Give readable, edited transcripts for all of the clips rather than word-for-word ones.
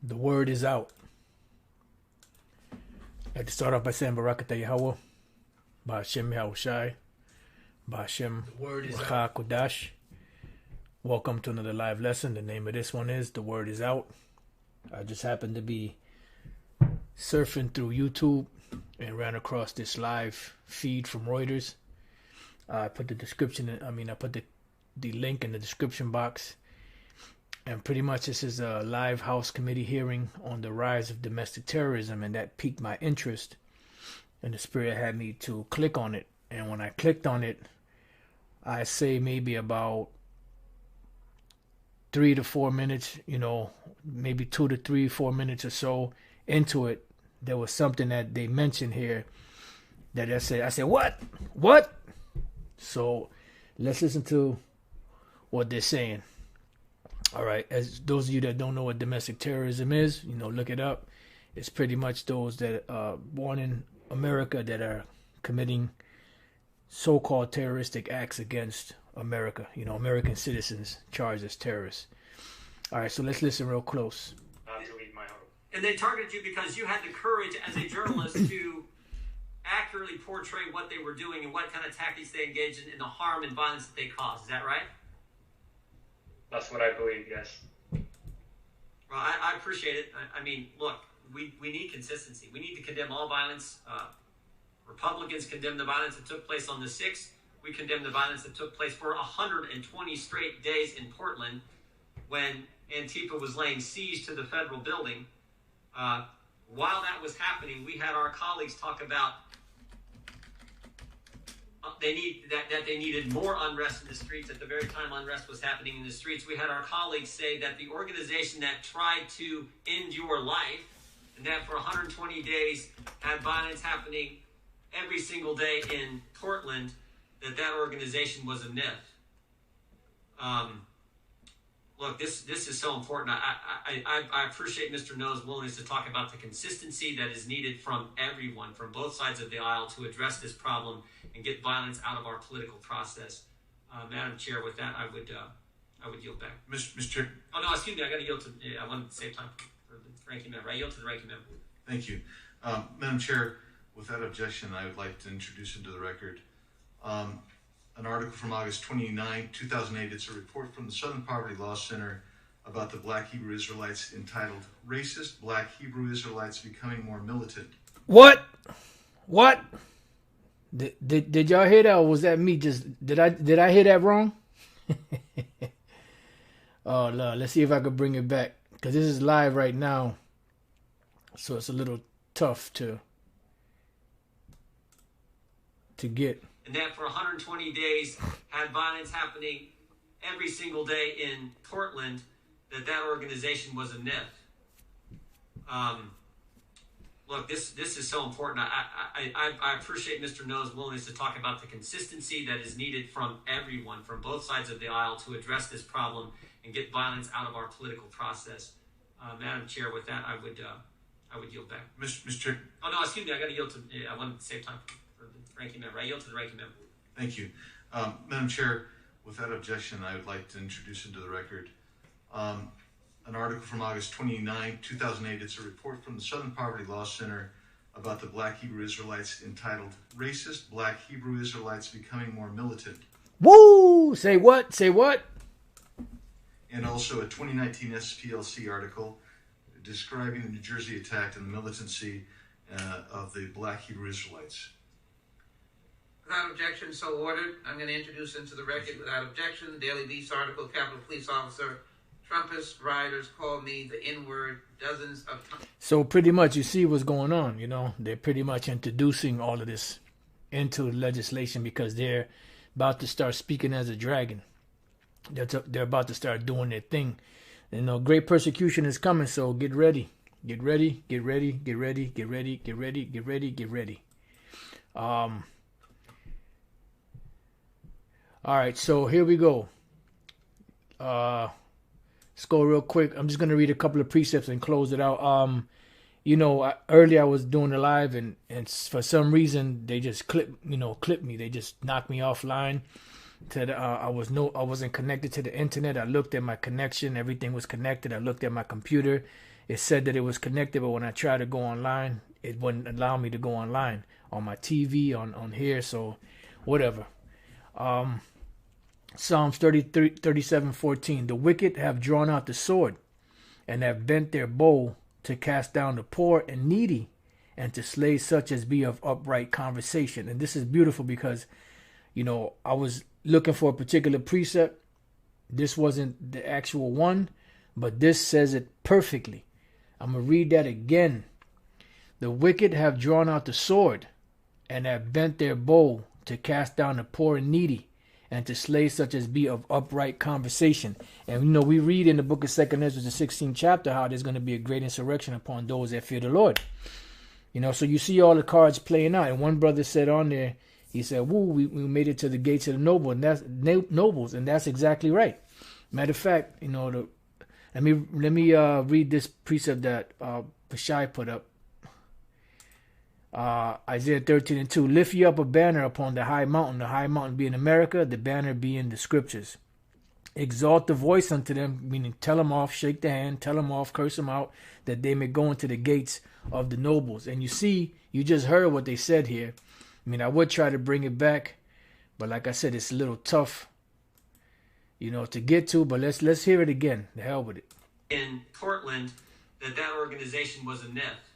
The word is out. I'd like to start off by saying Barakatah Yahweh, Ba'ashem Yahushai, Ba'ashem Racha Kodash. Welcome to another live lesson. The name of this one is The Word is Out. I just happened to be surfing through YouTube and ran across this live feed from Reuters. I put the link in the description box. And pretty much this is a live House committee hearing on the rise of domestic terrorism, and that piqued my interest. And the Spirit had me to click on it. And when I clicked on it, I say maybe about 3 to 4 minutes, maybe 2 to 3, 4 minutes or so into it, there was something that they mentioned here that I said, what? So let's listen to what they're saying. All right, as those of you that don't know what domestic terrorism is, look it up. It's pretty much those that are born in America that are committing so-called terroristic acts against America. American citizens charged as terrorists. All right, so let's listen real close. And they targeted you because you had the courage as a journalist to accurately portray what they were doing and what kind of tactics they engaged in, and the harm and violence that they caused. Is that right? That's what I believe, yes. Well, I appreciate it. I mean, look, we need consistency. We need to condemn all violence. Republicans condemn the violence that took place on the 6th. We condemn the violence that took place for 120 straight days in Portland when Antifa was laying siege to the federal building. While that was happening, we had our colleagues talk about they needed more unrest in the streets. At the very time unrest was happening in the streets, we had our colleagues say that the organization that tried to end your life, and that for 120 days had violence happening every single day in Portland, that organization was a myth. Look, this is so important. I appreciate Mr. No's willingness to talk about the consistency that is needed from everyone, from both sides of the aisle, to address this problem and get violence out of our political process. Madam Chair, with that, I would yield back. Mr. Oh no, excuse me. I got to yield to. I want to save time for the ranking member. I yield to the ranking member. Thank you, Madam Chair. Without objection, I would like to introduce into the record an article from August 29, 2008. It's a report from the Southern Poverty Law Center about the Black Hebrew Israelites entitled "Racist Black Hebrew Israelites Becoming More Militant." What? Did y'all hear that, or was that me? Did I hear that wrong? Oh Lord, let's see if I could bring it back, because this is live right now, so it's a little tough to get. And that for 120 days had violence happening every single day in Portland, that organization was a myth. Look, this is so important. I appreciate Mr. No's willingness to talk about the consistency that is needed from everyone, from both sides of the aisle, to address this problem and get violence out of our political process. Madam Chair, with that, I would yield back. Mr. Oh no, excuse me. I got to yield to. I want to save time for the ranking member. I yield to the ranking member. Thank you, Madam Chair. Without objection, I would like to introduce into the record an article from August 29, 2008. It's a report from the Southern Poverty Law Center about the Black Hebrew Israelites entitled "Racist Black Hebrew Israelites Becoming More Militant." Woo! Say what? And also a 2019 SPLC article describing the New Jersey attack and the militancy of the Black Hebrew Israelites. Without objection, so ordered. I'm going to introduce into the record, without objection, Daily Beast article, Capitol Police Officer, Trumpist rioters call me the N-word dozens of times. So pretty much you see what's going on, They're pretty much introducing all of this into legislation because they're about to start speaking as a dragon. They're about to start doing their thing. Great persecution is coming, so get ready. Get ready. All right, so here we go. Let's go real quick. I'm just going to read a couple of precepts and close it out. Earlier I was doing a live and for some reason they just clipped me. They just knocked me offline. I wasn't connected to the internet. I looked at my connection. Everything was connected. I looked at my computer it said that it was connected, but when I tried to go online, it wouldn't allow me to go online on my TV, on here, so whatever. Psalms 37:14. The wicked have drawn out the sword and have bent their bow to cast down the poor and needy and to slay such as be of upright conversation. And this is beautiful because, I was looking for a particular precept. This wasn't the actual one, but this says it perfectly. I'm going to read that again. The wicked have drawn out the sword and have bent their bow to cast down the poor and needy and to slay such as be of upright conversation. And we read in the book of 2 Ezra, the 16th chapter, how there's going to be a great insurrection upon those that fear the Lord. So you see all the cards playing out. And one brother said on there, he said, "Woo, we made it to the gates of the nobles," and that's exactly right. Matter of fact, let me read this precept that Bashai put up. Isaiah 13:2. Lift ye up a banner upon the high mountain being America, the banner being the scriptures. Exalt the voice unto them, meaning tell them off, shake the hand, tell them off, curse them out, that they may go into the gates of the nobles. And you just heard what they said here. I would try to bring it back, but like I said, it's a little tough, to get to, but let's hear it again. The hell with it. In Portland, that organization was a myth.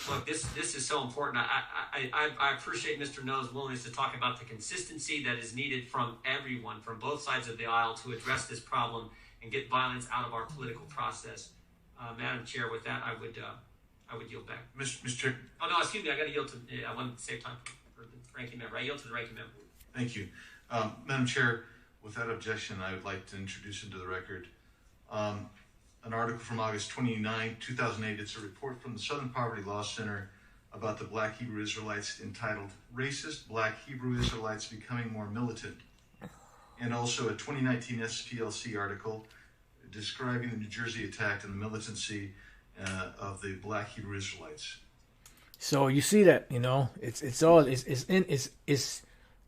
Look, this is so important. I appreciate Mr. No's willingness to talk about the consistency that is needed from everyone, from both sides of the aisle, to address this problem and get violence out of our political process. Madam Chair, with that, I would yield back. Mr. Chair. Oh, no, excuse me. I got to yield to, I want to save time for the ranking member. I yield to the ranking member. Thank you. Madam Chair, without objection, I would like to introduce into the record an article from August 29, 2008. It's a report from the Southern Poverty Law Center about the Black Hebrew Israelites entitled Racist Black Hebrew Israelites Becoming More Militant, and also a 2019 SPLC article describing the New Jersey attack and the militancy of the Black Hebrew Israelites. So you see that, it's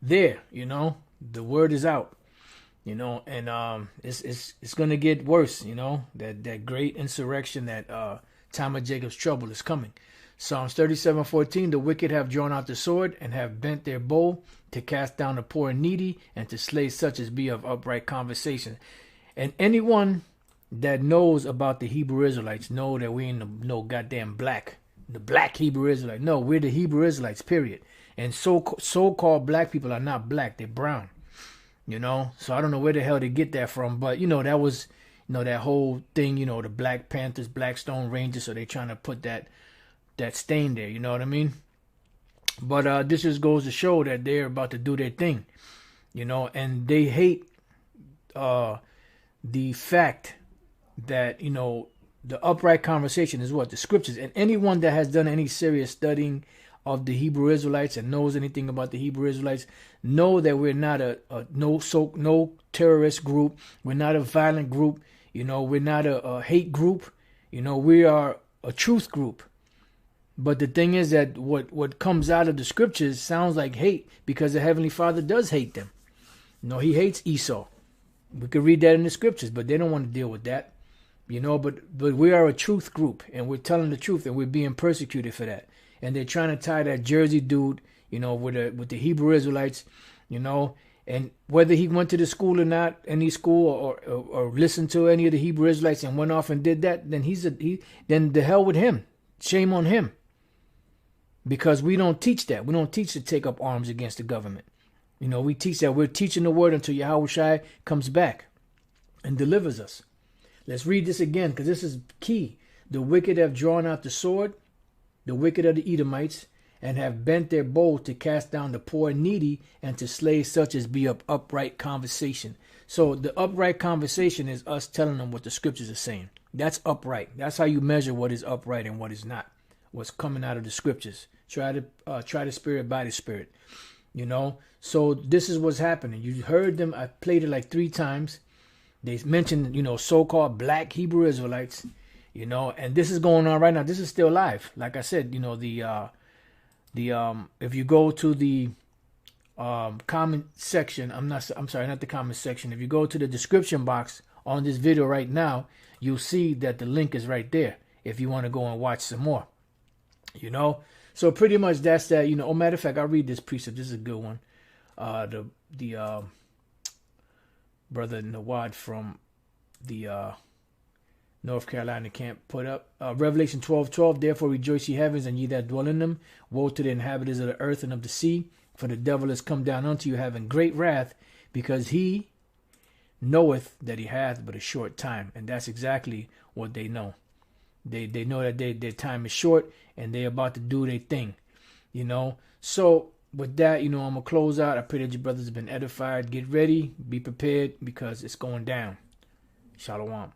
there, the word is out. And it's gonna get worse, that great insurrection, that time of Jacob's trouble is coming. Psalms 37:14, the wicked have drawn out the sword and have bent their bow to cast down the poor and needy and to slay such as be of upright conversation. And anyone that knows about the Hebrew Israelites know that we ain't no goddamn the black Hebrew Israelite. No, we're the Hebrew Israelites, period. And so-called black people are not black, they're brown. So I don't know where the hell they get that from, but that was, that whole thing, the Black Panthers, Black Stone Rangers, so they trying to put that stain there, you know what I mean? But this just goes to show that they're about to do their thing, and they hate the fact that, the upright conversation is what? The scriptures. And anyone that has done any serious studying of the Hebrew Israelites and knows anything about the Hebrew Israelites know that we're not no terrorist group. We're not a violent group. We're not a hate group. We are a truth group. But the thing is that what comes out of the scriptures sounds like hate, because the Heavenly Father does hate them. He hates Esau. We could read that in the scriptures, but they don't want to deal with that. But we are a truth group, and we're telling the truth, and we're being persecuted for that. And they're trying to tie that Jersey dude, with the Hebrew Israelites, and whether he went to the school or not, any school, or listened to any of the Hebrew Israelites and went off and did that, then then the hell with him. Shame on him. Because we don't teach that. We don't teach to take up arms against the government. We teach that we're teaching the word until Yahushua comes back and delivers us. Let's read this again, because this is key. The wicked have drawn out the sword, the wicked are the Edomites, and have bent their bow to cast down the poor and needy and to slay such as be of upright conversation. So the upright conversation is us telling them what the scriptures are saying. That's upright. That's how you measure what is upright and what is not. What's coming out of the scriptures. Try the spirit by the spirit. So this is what's happening. You heard them. I played it like 3 times. They mentioned, so-called black Hebrew Israelites, and this is going on right now. This is still live. Like I said, if you go to the comment section, not the comment section. If you go to the description box on this video right now, you'll see that the link is right there if you want to go and watch some more. You know, so pretty much that's that. You know, oh, matter of fact, I'll read this precept. This is a good one. The brother Nawad from the North Carolina camp put up Revelation 12:12. Therefore rejoice, ye heavens, and ye that dwell in them. Woe to the inhabitants of the earth and of the sea, for the devil is come down unto you, having great wrath, because he knoweth that he hath but a short time. And that's exactly what they know. They know that their time is short, and they're about to do their thing, you know. So with that, you know, I'm going to close out. I pray that your brothers have been edified. Get ready. Be prepared, because it's going down. Shalom.